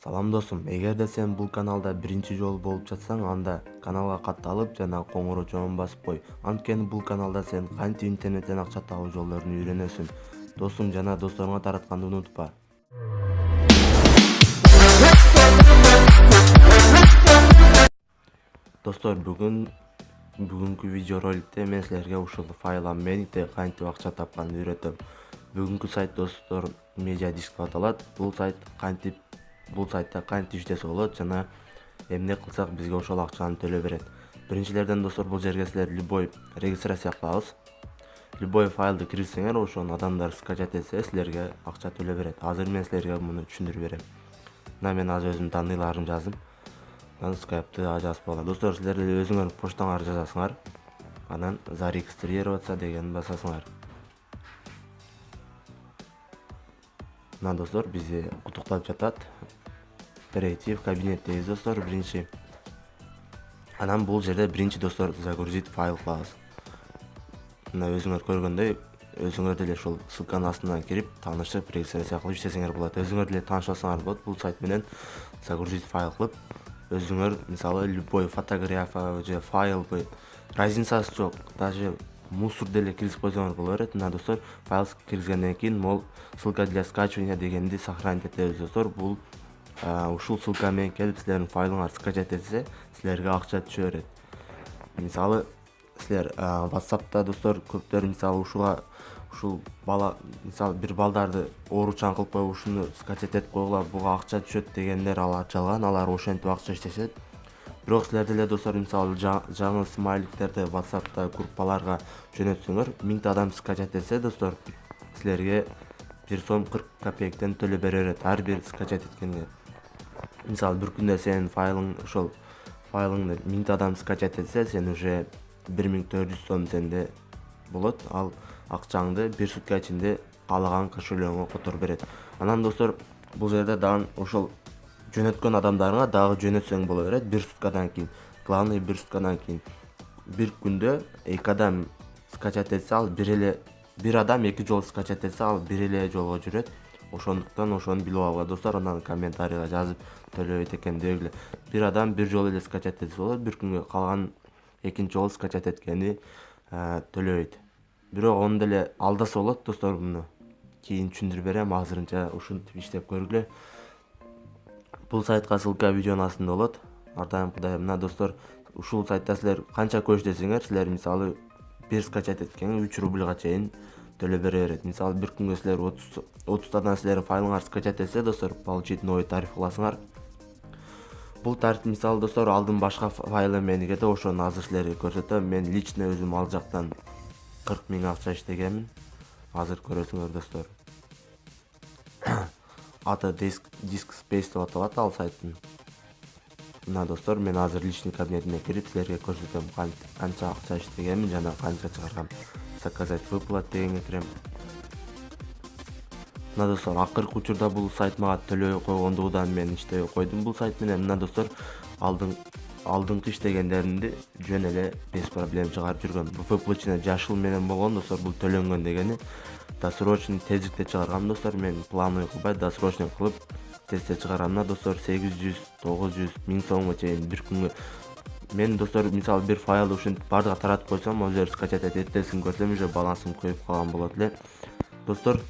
Салам досум, эгерде сен бул каналда биринчи жолу болуп жатсаң, анда каналга катталып жана коңгуроо чогун басып кой. Анткени бул каналда сен кантип интернеттен акча табуу жолдорун үйрөнөсүн. Досуң жана досторуңа таратканды унутпа. Достор, бүгүнкү видеороликте мен силерге ушул файл Ameni'де кантип акча тапканды үйрөтөм. Бүгүнкү сайт достор Mediadisk деп аталат. Бул сайтта кантип иштесе болот жана эмне кылсак бизге ошол акчаны төлөп берет. Биринчилерден достор, бул жерге силер любой регистрация кылабыз. Любой файлды киргизсеңер, ошону адамдар скачать этсе, силерге акча төлөп берет. Азыр мен силерге муну түшүндүрүп берем. Мына мен азыр өзүмдүн тандыйларымды жаздым. Анан скайпты жазып койгон. Достор, силер деле өзүңөр почтаңарды жазасыңар. Анан зарегистрироваться дегенди басасыңар. Мына достор, бизди кутуктап жатат. Оператив кабинеттеги достор биринчи. Анан бул жерде биринчи достор загрузить файл кылабыз. Мына өзүңөр көргөндөй, өзүңөр деле ушул ссылканын астынан кирип, таанышып, регистрация кылып иштесеңер болот. Өзүңөр деле таанышпасаңар болот. Бул сайт менен загрузить файл кылып, өзүңөр мисалы любой фотография же файл, разницасы жок. Даже мусор деле киргизип койсоңор боло берет. Мына достор, файл киргизгенден кийин мол ссылка для скачивания дегенди сохранить этебиз достор. Бул ушул ссылка менен келип силердин файлыңар скачать этсе, силерге акча түшө берет. Мисалы силер WhatsApp'та достор көптөр мисалы ушул бала мисалы бир балдарды ооручан кылып коюп ушуну скачать этип койгула, буга акча түшөт дегендер алар жалган, алар ошентип акча иштешет. Бирок силер деле достор мисалы жаңы смайликтерди WhatsApp'та группаларга жөнөтсөңөр, 1000 адам скачать этсе достор, силерге 1 сом 40 копейктен төлөп берет ар бир скачать эткенге. Мисалы бир күндө сенин файлыңды 1000 адам скачать этсе, сен уже 1400 сом сенде болот. Ал акчаңды 1 сутка ичинде каалаган кошелегиңе которуп берет. Анан достор, бул жерде дагы ошол жөнөткөн адамдарыңа дагы жөнөтсөң боло берет 1 суткадан кийин. Главный 1 суткадан кийин. Бир күндө 2 адам скачать этсе, ал бир адам 2 жолу скачать этсе, ал бир эле жолго жүрөт. Ошондуктан ошону билип алгыла достор. Анан комментарийга жазып төлөбөйт экен дегиле. Бир адам бир жолу эле скачать этсе болот, бир күнгө калган экинчи жолу скачать эткени төлөбөйт. Бирок ону деле алдаса болот достор, муну кийин түшүндүрүп берем. Азырынча ушинтип иштеп көргүлө. Бул сайтка ссылка видеонун астында болот. Ардайым кудай. Мына достор, ушул сайтта силер канча көчтөсөңөр, силер мисалы 1 скачать эткенге 3 рубльга чейин төлөп бере берет. Мисалы бир күнгө силер 30 силердин файлыңар скачать этсе достор, получить новый тариф кыласыңар. Бул тариф мисалы достор, алдын башка файл меники да ошону азыр силерге көрсөтөм. Мен лично өзүм ал жактан 40 000 акча иштегенмин. Азыр көрөсүңөр достор. Аты Disk Space деп аталат ал сайттын. Мына достор, мен азыр личный кабинетиме кирип силерге көрсөтөм канча акча иштегенмин жана канча чыгаргам. Заказать выплат дегенге кирем. Мына достор, акыркы учурда бул сайт мага төлөбөй койгондугунан мен иштебей койдум бул сайт менен. Мына достор, алдыңкы иштегендеримди жөн эле без проблем чыгарып жүргөм. Выплачено жашыл менен болгон достор, бул төлөнгөн дегени. Досрочный тезиркте чыгаргам достор, мен плановый кылбай досрочный кылып тезде чыгаргам. Мына достор, 800, 900, 1000 сомго чейин бир күнгө. Мен достор мисалы бир файлды ушинтип бардыга таратып койсом, өзү скачать этесин көрсөм, уже балансым коюп калган болот эле. Достор,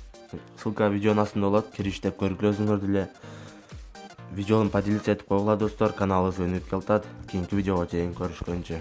ссылка видеонун астында болот, кирип иштеп көргүлө өзүңөр деле. Видеону поделиться этип койгула достор, каналыбызга өнүгүп келатат. Кийинки видеого чейин көрүшкөнчө.